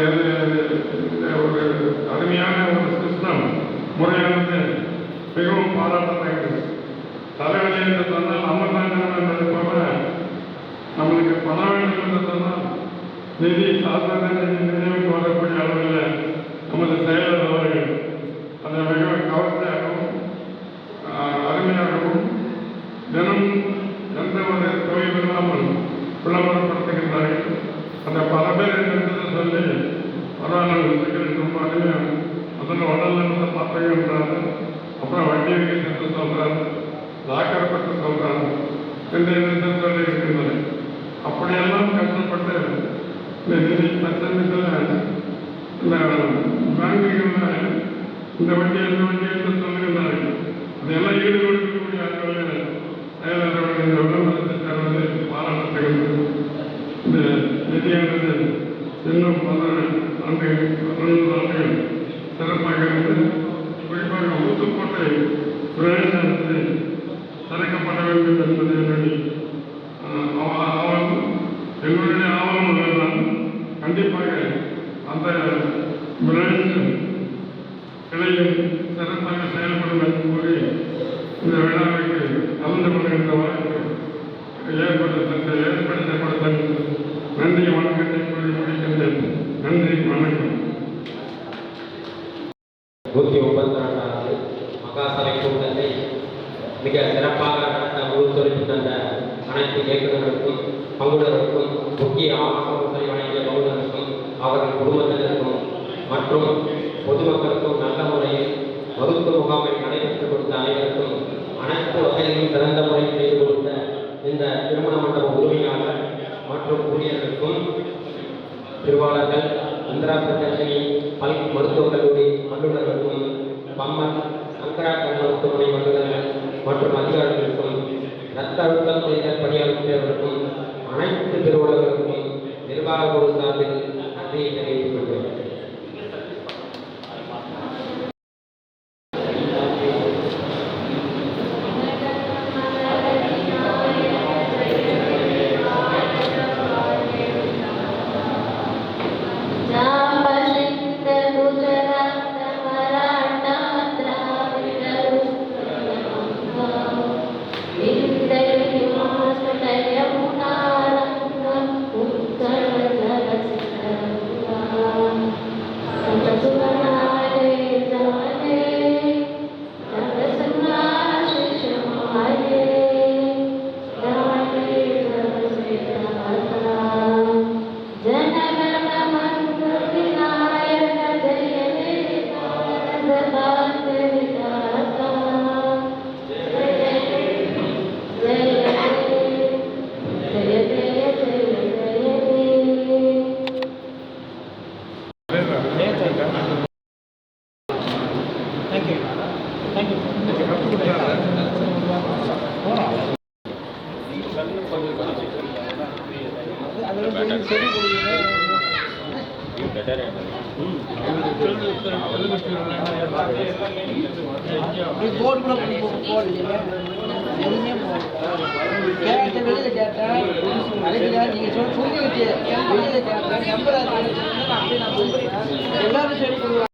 ஒரு அருமையான ஒரு சிஸ்டம் முறையானது மிகவும் பாராட்டத்தக்கது. தலைவலி என்று சொன்னால் அமர்நாதம் என்பது போல நம்மளுக்கு பணம் வேண்டும் என்று சொன்னால் நிதி சாதாரண நினைவுக்கு வரக்கூடிய அளவில் நமது செயலர் அவர்கள் அதை மிகவும் கவர்ச்சியாகவும் அருமையாகவும் தினம் எந்த ஒரு தொழிலில்லாமல் விளம்பரப்படுத்துகின்றார்கள். அந்த பல பேர் என்று சொல்லி பரவாயில்ல ரொம்ப அருமையாக முதல்ல உடல்நலத்தை பார்த்துக்கின்றாரு, அப்புறம் வட்டி என்று சொல்கிறாரு, லாக்கரை பற்றி சொல்கிறாரு என்று சொல்லி இருக்கின்றது. அப்படியெல்லாம் கஷ்டப்பட்டு இந்த நிதி பச்சமித்தில் இந்த பேங்குகளில் இந்த வண்டி அந்த வண்டி என்று சொல்லுகின்றார்கள். அதையெல்லாம் ஈடுபடுத்தக்கூடிய ஆட்களில் செயலர்கள் இந்த விளம்பரத்தை தருவது பாராட்டத்தக்கது. இந்த நிதியானது இன்னும் 12 ஆண்டுகள் சிறப்பாக இருந்து குறிப்பாக ஊத்துக்கோட்டை பிரதேசத்தை திறக்கப்பட வேண்டும் என்பது என்னுடைய ஆவணம் உள்ளதான். கண்டிப்பாக அந்த பிரான்ச் கிளையும் சிறப்பாக செயல்படும் என்று கூறி இந்த விழாவிற்கு கலந்து கொள்கின்ற வாய்ப்பு ஏற்படுத்தப்பட்ட நன்றி வணக்கத்தை கூறி முடிக்கின்றேன். நன்றி, வணக்கம். 132வது மகாசபை கூட்டத்தை மிக சிறப்பாக நடத்த முழுத்தொழிப்பு தந்த அனைத்து இயக்குநர்களுக்கும் பங்குதாரருக்கும் முக்கிய ஆலோசனை வழங்கிய பங்குதாரருக்கும் அவர்கள் குடும்பத்தினருக்கும் மற்றும் பொதுமக்களுக்கும் நல்ல முறையில் மருத்துவ முகாமை நடைபெற்றுக் கொடுத்த அனைவருக்கும் அனைத்து வசதிகளும் சிறந்த முறையில் செய்து கொடுத்த இந்த திருமண மண்டப உரிமையாளர் மற்றும் ஊழியர்களுக்கும் திருவாளர்கள், இந்திரா பிரதர்ஷினி பல் மருத்துவக் கல்லூரி வல்லுநர்களுக்கும் பம்மன் சங்கரா போர்டு கூட போடலையே, எதுவுமே போடல. கேட்டேன், வெளியில் கேட்டேன், அழைக்கல. நீங்கள் சொல்லி வச்சு வெளியில் கேட்டேன், நம்பர் அப்படியே நான் சொல்லுவேன். எல்லாரும் சரி சொல்லுவாங்க.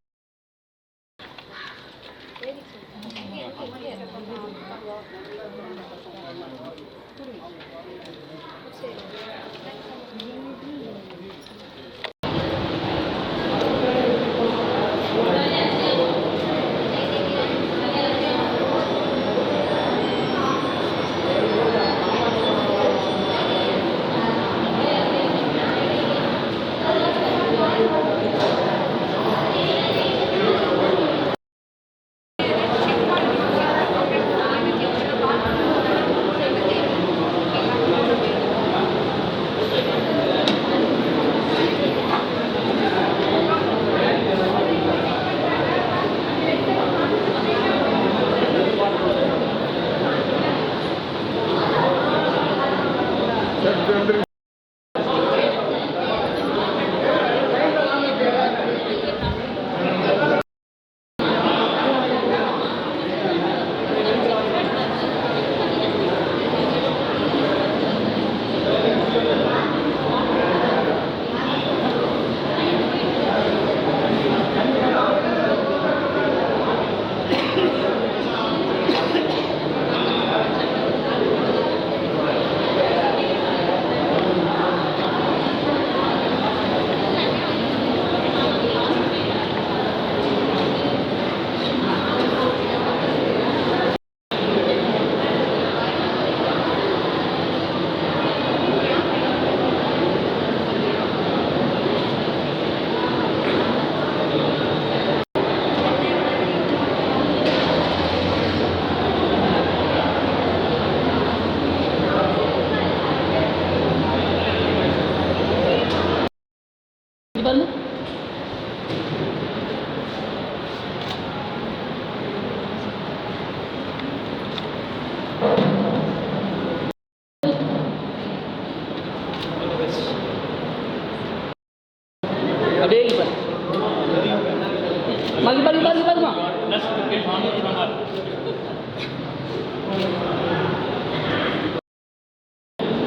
பாருமா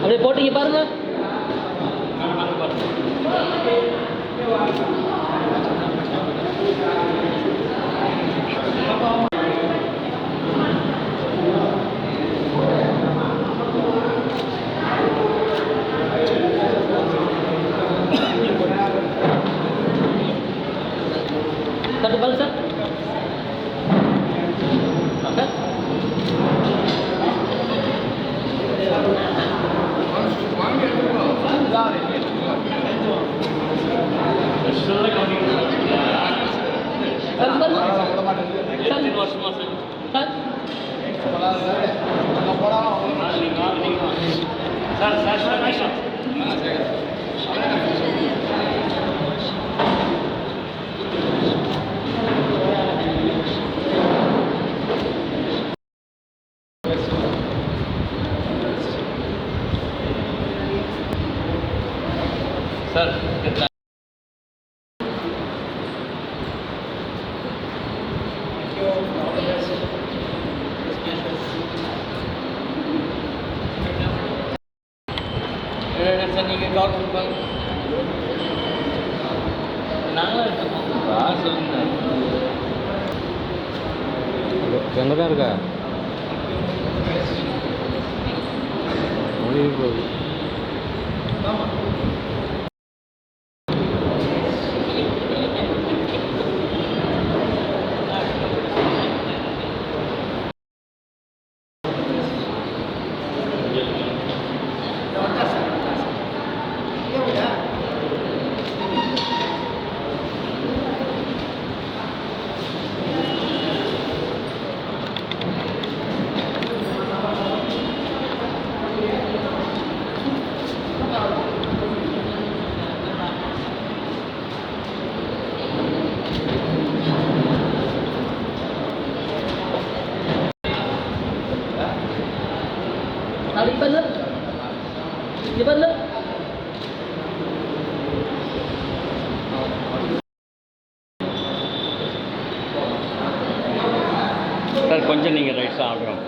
அப்படியே போட்டீங்க பாருங்க. Satu balik sir. Oke. Sir, நீங்கள் கால் கொடுப்பாங்க. நாங்களும் எங்கே தான் இருக்கா முடிவு போகுது. சார் கொஞ்சம் நீங்கள் ரைட் சார் ஆடுறோம்